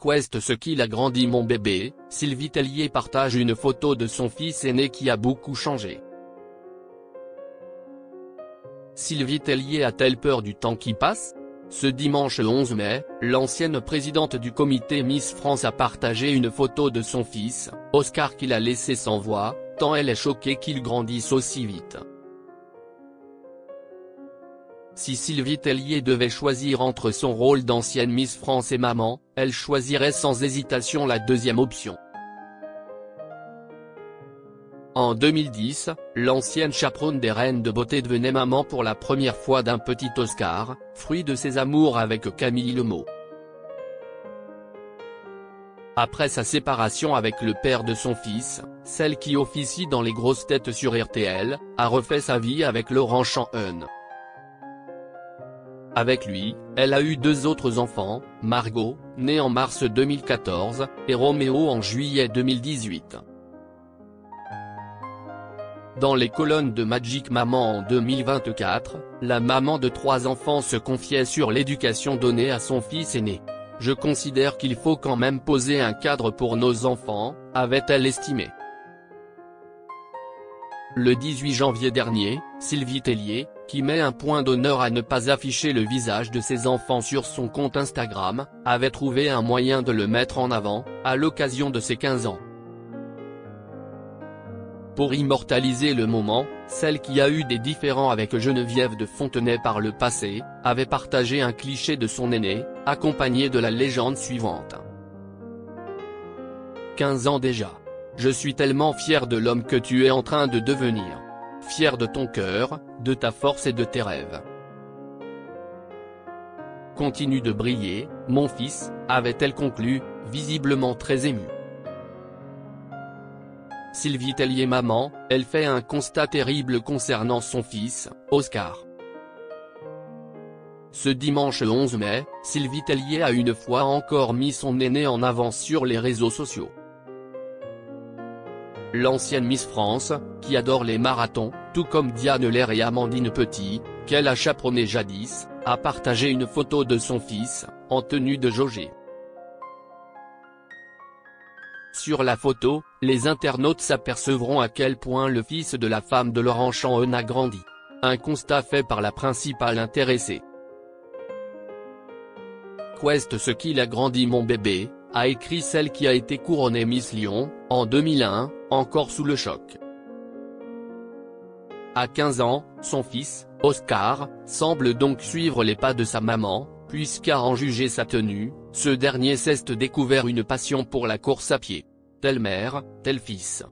Quest ce qu'il a grandi mon bébé, Sylvie Tellier partage une photo de son fils aîné qui a beaucoup changé. Sylvie Tellier a-t-elle peur du temps qui passe? Ce dimanche 11 mai, l'ancienne présidente du comité Miss France a partagé une photo de son fils, Oscar qu'il a laissé sans voix, tant elle est choquée qu'il grandisse aussi vite. Si Sylvie Tellier devait choisir entre son rôle d'ancienne Miss France et maman, elle choisirait sans hésitation la deuxième option. En 2010, l'ancienne chaperonne des reines de beauté devenait maman pour la première fois d'un petit Oscar, fruit de ses amours avec Camille Lemaux. Après sa séparation avec le père de son fils, celle qui officie dans Les Grosses Têtes sur RTL, a refait sa vie avec Laurent Chanhen. Avec lui, elle a eu 2 autres enfants, Margot, née en mars 2014, et Roméo en juillet 2018. Dans les colonnes de Magic Maman en 2024, la maman de 3 enfants se confiait sur l'éducation donnée à son fils aîné. « Je considère qu'il faut quand même poser un cadre pour nos enfants », avait-elle estimé. Le 18 janvier dernier, Sylvie Tellier, qui met un point d'honneur à ne pas afficher le visage de ses enfants sur son compte Instagram, avait trouvé un moyen de le mettre en avant, à l'occasion de ses 15 ans. Pour immortaliser le moment, celle qui a eu des différends avec Geneviève de Fontenay par le passé, avait partagé un cliché de son aîné, accompagné de la légende suivante. 15 ans déjà. Je suis tellement fier de l'homme que tu es en train de devenir. Fier de ton cœur, de ta force et de tes rêves. Continue de briller, mon fils, avait-elle conclu, visiblement très émue. Sylvie Tellier maman, elle fait un constat terrible concernant son fils, Oscar. Ce dimanche 11 mai, Sylvie Tellier a une fois encore mis son aîné en avant sur les réseaux sociaux. L'ancienne Miss France, qui adore les marathons, tout comme Diane Lair et Amandine Petit, qu'elle a chaperonné jadis, a partagé une photo de son fils, en tenue de jogger. Sur la photo, les internautes s'apercevront à quel point le fils de la femme de Laurent Chanhen a grandi. Un constat fait par la principale intéressée. Quest ce qu'il a grandi mon bébé, a écrit celle qui a été couronnée Miss Lyon, en 2001, encore sous le choc. À 15 ans, son fils, Oscar, semble donc suivre les pas de sa maman, puisqu'à en juger sa tenue, ce dernier s'est découvert une passion pour la course à pied. Telle mère, tel fils.